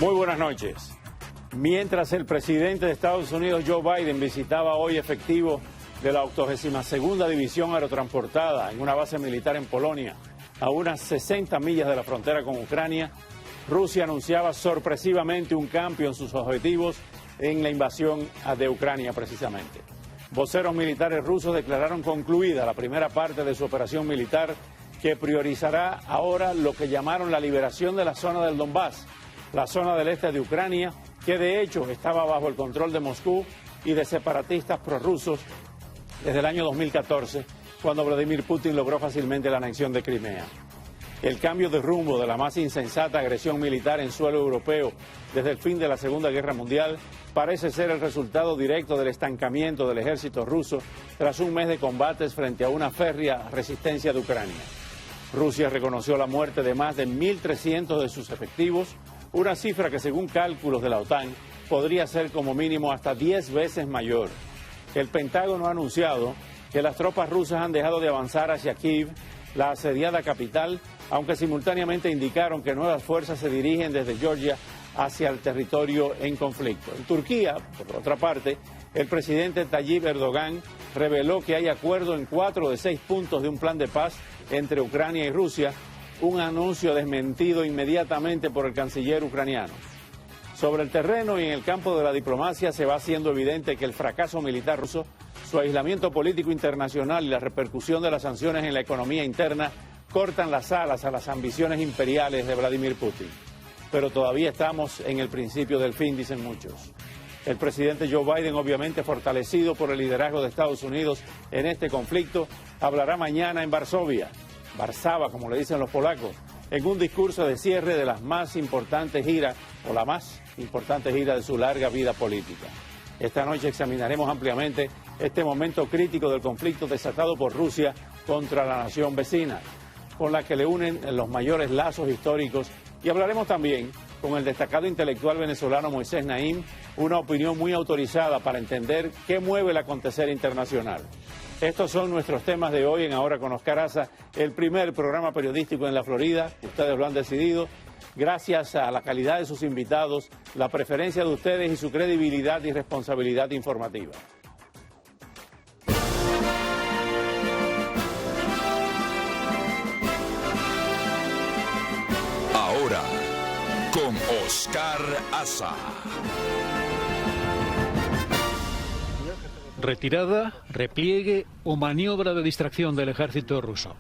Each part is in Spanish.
Muy buenas noches. Mientras el presidente de Estados Unidos, Joe Biden, visitaba hoy efectivos de la 82ª División Aerotransportada en una base militar en Polonia, a unas 60 millas de la frontera con Ucrania, Rusia anunciaba sorpresivamente un cambio en sus objetivos en la invasión de Ucrania precisamente. Voceros militares rusos declararon concluida la primera parte de su operación militar, que priorizará ahora lo que llamaron la liberación de la zona del Donbass, la zona del este de Ucrania, que de hecho estaba bajo el control de Moscú y de separatistas prorrusos desde el año 2014, cuando Vladimir Putin logró fácilmente la anexión de Crimea. El cambio de rumbo de la más insensata agresión militar en suelo europeo desde el fin de la Segunda Guerra Mundial parece ser el resultado directo del estancamiento del ejército ruso tras un mes de combates frente a una férrea resistencia de Ucrania. Rusia reconoció la muerte de más de 1.300 de sus efectivos, una cifra que según cálculos de la OTAN podría ser como mínimo hasta 10 veces mayor. El Pentágono ha anunciado que las tropas rusas han dejado de avanzar hacia Kiev, la asediada capital, aunque simultáneamente indicaron que nuevas fuerzas se dirigen desde Georgia hacia el territorio en conflicto. En Turquía, por otra parte, el presidente Tayyip Erdogan reveló que hay acuerdo en 4 de 6 puntos de un plan de paz entre Ucrania y Rusia, un anuncio desmentido inmediatamente por el canciller ucraniano. Sobre el terreno y en el campo de la diplomacia se va haciendo evidente que el fracaso militar ruso, su aislamiento político internacional y la repercusión de las sanciones en la economía interna cortan las alas a las ambiciones imperiales de Vladimir Putin. Pero todavía estamos en el principio del fin, dicen muchos. El presidente Joe Biden, obviamente fortalecido por el liderazgo de Estados Unidos en este conflicto, hablará mañana en Varsovia, como le dicen los polacos, en un discurso de cierre de las más importantes giras, o la más importante gira de su larga vida política. Esta noche examinaremos ampliamente este momento crítico del conflicto desatado por Rusia contra la nación vecina, con la que le unen los mayores lazos históricos, y hablaremos también con el destacado intelectual venezolano Moisés Naim, una opinión muy autorizada para entender qué mueve el acontecer internacional. Estos son nuestros temas de hoy en Ahora con Oscar Aza, el primer programa periodístico en la Florida. Ustedes lo han decidido. Gracias a la calidad de sus invitados, la preferencia de ustedes y su credibilidad y responsabilidad informativa. Ahora, con Oscar Aza. Retirada, repliegue o maniobra de distracción del ejército ruso.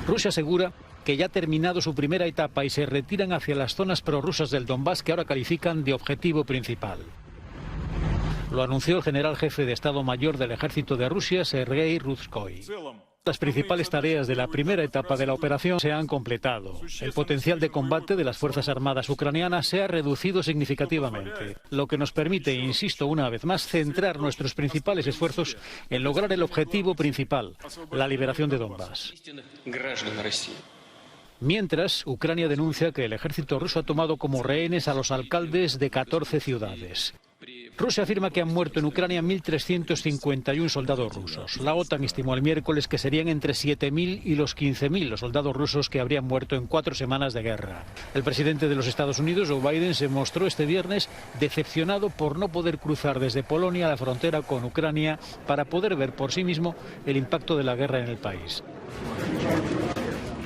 Rusia asegura que ya ha terminado su primera etapa y se retiran hacia las zonas prorrusas del Donbass, que ahora califican de objetivo principal. Lo anunció el general jefe de Estado Mayor del Ejército de Rusia, Sergei Ruzhskoy. Las principales tareas de la primera etapa de la operación se han completado. El potencial de combate de las Fuerzas Armadas ucranianas se ha reducido significativamente, lo que nos permite, insisto una vez más, centrar nuestros principales esfuerzos en lograr el objetivo principal, la liberación de Donbass. Mientras, Ucrania denuncia que el ejército ruso ha tomado como rehenes a los alcaldes de 14 ciudades. Rusia afirma que han muerto en Ucrania 1.351 soldados rusos. La OTAN estimó el miércoles que serían entre 7.000 y los 15.000 los soldados rusos que habrían muerto en 4 semanas de guerra. El presidente de los Estados Unidos, Joe Biden, se mostró este viernes decepcionado por no poder cruzar desde Polonia la frontera con Ucrania para poder ver por sí mismo el impacto de la guerra en el país.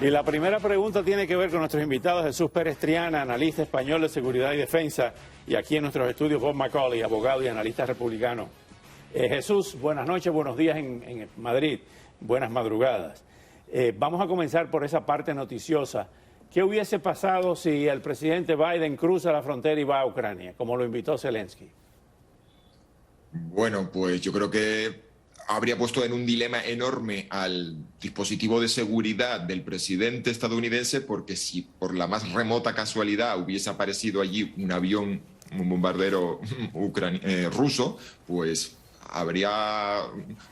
Y la primera pregunta tiene que ver con nuestros invitados: Jesús Pérez Triana, analista español de seguridad y defensa, y aquí en nuestros estudios Bob McCauley, abogado y analista republicano. Jesús, buenas noches, buenos días en Madrid, buenas madrugadas. Vamos a comenzar por esa parte noticiosa. ¿Qué hubiese pasado si el presidente Biden cruza la frontera y va a Ucrania, como lo invitó Zelensky? Bueno, pues yo creo que habría puesto en un dilema enorme al dispositivo de seguridad del presidente estadounidense, porque si por la más remota casualidad hubiese aparecido allí un avión, un bombardero ruso, pues habría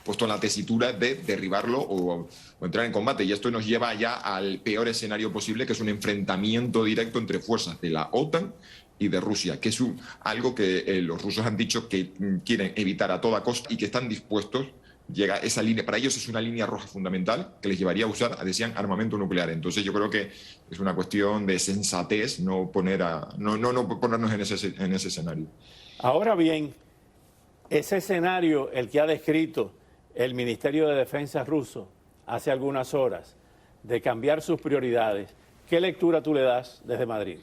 puesto en la tesitura de derribarlo o entrar en combate. Y esto nos lleva ya al peor escenario posible, que es un enfrentamiento directo entre fuerzas de la OTAN y de Rusia, que es algo que los rusos han dicho que quieren evitar a toda costa y que están dispuestos llega esa línea, para ellos es una línea roja fundamental que les llevaría a usar, decían, armamento nuclear. Entonces yo creo que es una cuestión de sensatez no ponernos en ese escenario. Ahora bien, ese escenario, el que ha descrito el Ministerio de Defensa ruso hace algunas horas, de cambiar sus prioridades, ¿qué lectura tú le das desde Madrid?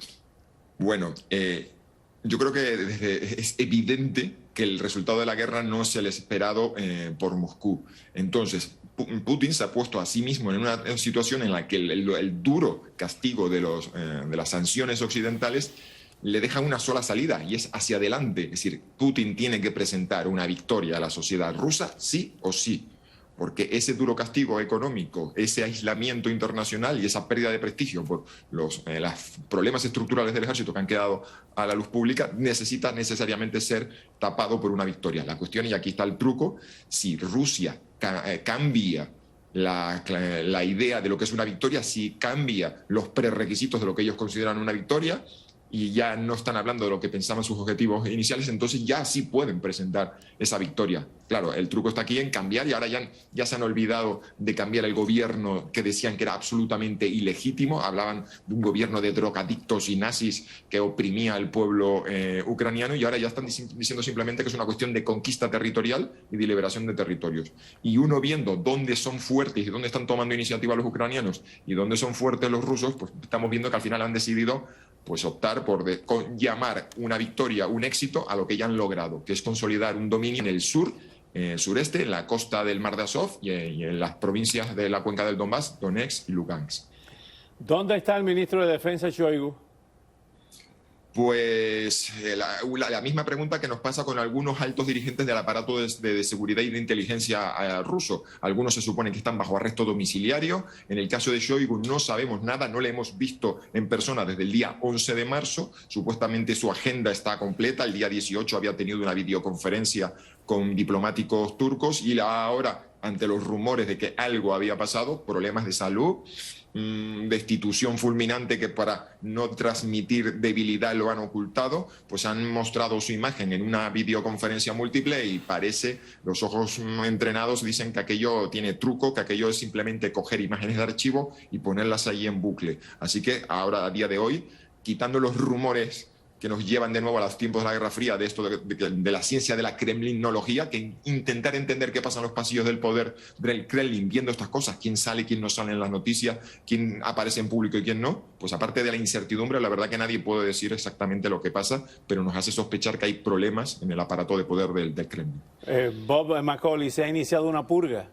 Bueno, yo creo que es evidente que el resultado de la guerra no es el esperado por Moscú. Entonces, Putin se ha puesto a sí mismo en una situación en la que el duro castigo de las sanciones occidentales le deja una sola salida, y es hacia adelante. Es decir, Putin tiene que presentar una victoria a la sociedad rusa, sí o sí, porque ese duro castigo económico, ese aislamiento internacional y esa pérdida de prestigio por los problemas estructurales del ejército que han quedado a la luz pública, necesita necesariamente ser tapado por una victoria. La cuestión, y aquí está el truco, si Rusia cambia la idea de lo que es una victoria, si cambia los prerequisitos de lo que ellos consideran una victoria, y ya no están hablando de lo que pensaban sus objetivos iniciales, entonces ya sí pueden presentar esa victoria. Claro, el truco está aquí en cambiar, y ahora ya se han olvidado de cambiar el gobierno que decían que era absolutamente ilegítimo. Hablaban de un gobierno de drogadictos y nazis que oprimía al pueblo ucraniano, y ahora ya están diciendo simplemente que es una cuestión de conquista territorial y de liberación de territorios. Y uno viendo dónde son fuertes y dónde están tomando iniciativa los ucranianos y dónde son fuertes los rusos, pues estamos viendo que al final han decidido optar por llamar una victoria, un éxito a lo que ya han logrado, que es consolidar un dominio en el sureste, en la costa del Mar de Azov y en las provincias de la cuenca del Donbass, Donetsk y Lugansk. ¿Dónde está el ministro de Defensa, Shoigu? Pues la misma pregunta que nos pasa con algunos altos dirigentes del aparato de seguridad y de inteligencia ruso. Algunos se supone que están bajo arresto domiciliario. En el caso de Shoigu no sabemos nada, no le hemos visto en persona desde el día 11 de marzo. Supuestamente su agenda está completa. El día 18 había tenido una videoconferencia con diplomáticos turcos, y ahora, ante los rumores de que algo había pasado, problemas de salud, destitución fulminante que para no transmitir debilidad lo han ocultado, pues han mostrado su imagen en una videoconferencia múltiple, y parece, los ojos entrenados dicen que aquello tiene truco, que aquello es simplemente coger imágenes de archivo y ponerlas ahí en bucle. Así que ahora, a día de hoy, quitando los rumores que nos llevan de nuevo a los tiempos de la Guerra Fría, de esto de la ciencia de la kremlinología, que intentar entender qué pasa en los pasillos del poder del Kremlin viendo estas cosas, quién sale, quién no sale en las noticias, quién aparece en público y quién no, pues aparte de la incertidumbre, la verdad que nadie puede decir exactamente lo que pasa, pero nos hace sospechar que hay problemas en el aparato de poder del Kremlin. Bob Macaulay, se ha iniciado una purga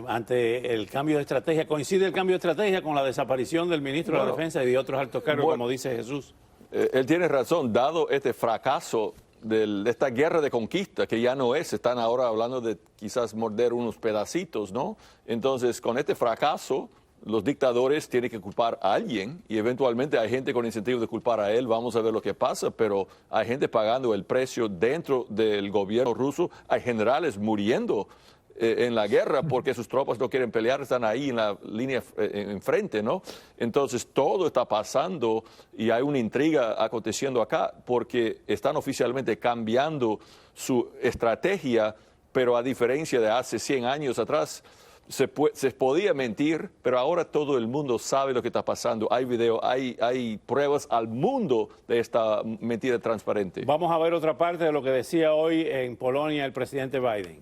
ante el cambio de estrategia. ¿Coincide el cambio de estrategia con la desaparición del ministro de la Defensa y de otros altos cargos, como dice Jesús? Él tiene razón, dado este fracaso de esta guerra de conquista, que ya no es, están ahora hablando de quizás morder unos pedacitos, ¿no? Entonces, con este fracaso, los dictadores tienen que culpar a alguien, y eventualmente hay gente con incentivo de culpar a él. Vamos a ver lo que pasa, pero hay gente pagando el precio dentro del gobierno ruso, hay generales muriendo en la guerra porque sus tropas no quieren pelear, están ahí en la línea enfrente, ¿no? Entonces todo está pasando y hay una intriga aconteciendo acá porque están oficialmente cambiando su estrategia, pero a diferencia de hace 100 años atrás, se podía mentir, pero ahora todo el mundo sabe lo que está pasando. Hay video, hay pruebas al mundo de esta mentira transparente. Vamos a ver otra parte de lo que decía hoy en Polonia el presidente Biden.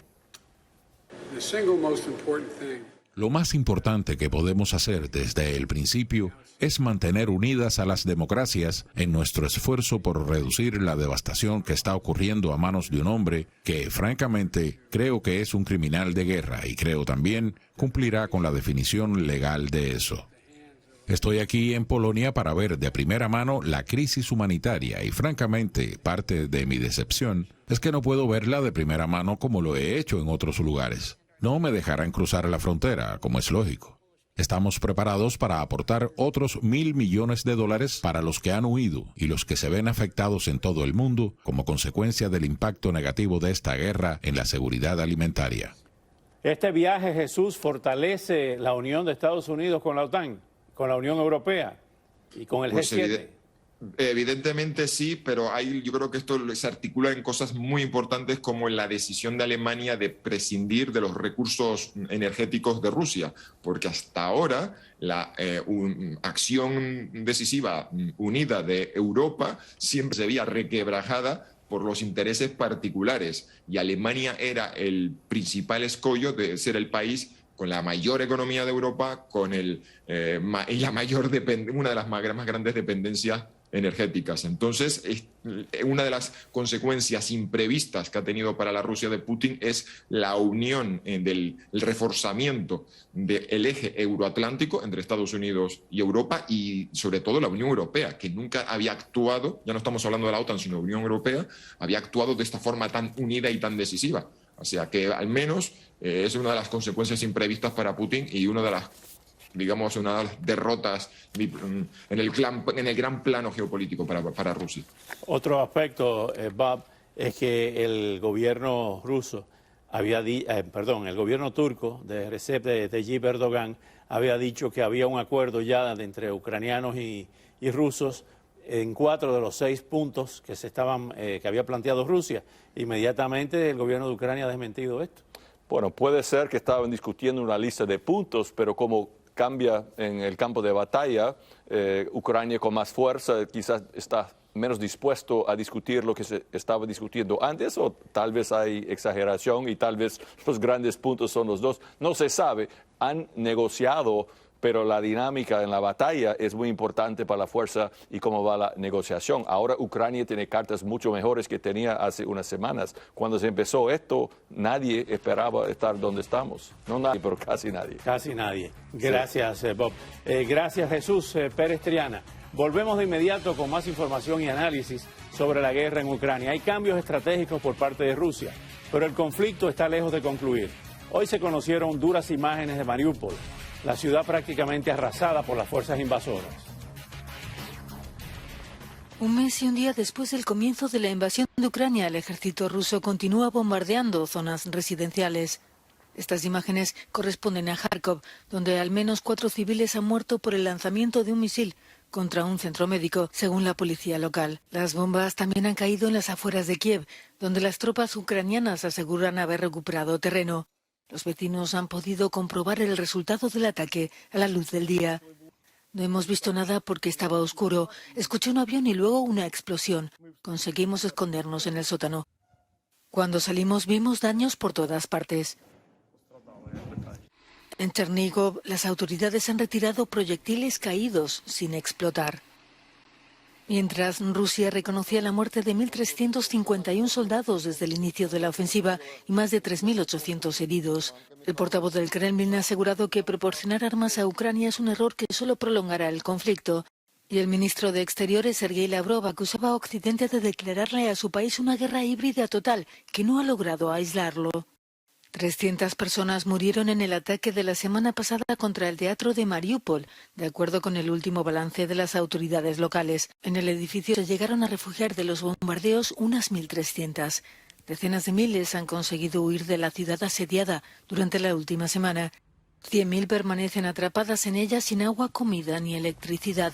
Lo más importante que podemos hacer desde el principio es mantener unidas a las democracias en nuestro esfuerzo por reducir la devastación que está ocurriendo a manos de un hombre que, francamente, creo que es un criminal de guerra y creo también cumplirá con la definición legal de eso. Estoy aquí en Polonia para ver de primera mano la crisis humanitaria y, francamente, parte de mi decepción es que no puedo verla de primera mano como lo he hecho en otros lugares. No me dejarán cruzar la frontera, como es lógico. Estamos preparados para aportar otros $1.000 millones para los que han huido y los que se ven afectados en todo el mundo como consecuencia del impacto negativo de esta guerra en la seguridad alimentaria. Este viaje, Jesús, fortalece la unión de Estados Unidos con la OTAN, con la Unión Europea y con el G7. Evidentemente sí, pero yo creo que esto se articula en cosas muy importantes como en la decisión de Alemania de prescindir de los recursos energéticos de Rusia, porque hasta ahora la acción decisiva unida de Europa siempre se veía requebrajada por los intereses particulares, y Alemania era el principal escollo de ser el país con la mayor economía de Europa, con y la una de las más grandes dependencias energéticas. Entonces, una de las consecuencias imprevistas que ha tenido para la Rusia de Putin es la unión el reforzamiento del eje euroatlántico entre Estados Unidos y Europa, y sobre todo la Unión Europea, que nunca había actuado, ya no estamos hablando de la OTAN, sino de la Unión Europea, había actuado de esta forma tan unida y tan decisiva. O sea que al menos es una de las consecuencias imprevistas para Putin y una de las derrotas en el gran plano geopolítico para Rusia. Otro aspecto, Bob, es que el gobierno ruso el gobierno turco de Recep Tayyip Erdogan había dicho que había un acuerdo ya entre ucranianos y rusos en 4 de los 6 puntos que había planteado Rusia. Inmediatamente el gobierno de Ucrania ha desmentido esto. Bueno, puede ser que estaban discutiendo una lista de puntos, pero como cambia en el campo de batalla, Ucrania con más fuerza quizás está menos dispuesto a discutir lo que se estaba discutiendo antes, o tal vez hay exageración y tal vez los grandes puntos son los dos. No se sabe. Han negociado, pero la dinámica en la batalla es muy importante para la fuerza y cómo va la negociación. Ahora Ucrania tiene cartas mucho mejores que tenía hace unas semanas. Cuando se empezó esto, nadie esperaba estar donde estamos. No nadie, pero casi nadie. Casi nadie. Gracias, Bob. Gracias, Jesús Pérez Triana. Volvemos de inmediato con más información y análisis sobre la guerra en Ucrania. Hay cambios estratégicos por parte de Rusia, pero el conflicto está lejos de concluir. Hoy se conocieron duras imágenes de Mariupol, la ciudad prácticamente arrasada por las fuerzas invasoras. Un mes y un día después del comienzo de la invasión de Ucrania, el ejército ruso continúa bombardeando zonas residenciales. Estas imágenes corresponden a Kharkov, donde al menos 4 civiles han muerto por el lanzamiento de un misil contra un centro médico, según la policía local. Las bombas también han caído en las afueras de Kiev, donde las tropas ucranianas aseguran haber recuperado terreno. Los vecinos han podido comprobar el resultado del ataque a la luz del día. No hemos visto nada porque estaba oscuro. Escuché un avión y luego una explosión. Conseguimos escondernos en el sótano. Cuando salimos vimos daños por todas partes. En Chernigov, las autoridades han retirado proyectiles caídos sin explotar. Mientras Rusia reconocía la muerte de 1.351 soldados desde el inicio de la ofensiva y más de 3.800 heridos. El portavoz del Kremlin ha asegurado que proporcionar armas a Ucrania es un error que solo prolongará el conflicto. Y el ministro de Exteriores, Sergei Lavrov, acusaba a Occidente de declararle a su país una guerra híbrida total que no ha logrado aislarlo. 300 personas murieron en el ataque de la semana pasada contra el teatro de Mariupol, de acuerdo con el último balance de las autoridades locales. En el edificio se llegaron a refugiar de los bombardeos unas 1.300. Decenas de miles han conseguido huir de la ciudad asediada durante la última semana. 100.000 permanecen atrapadas en ella sin agua, comida ni electricidad.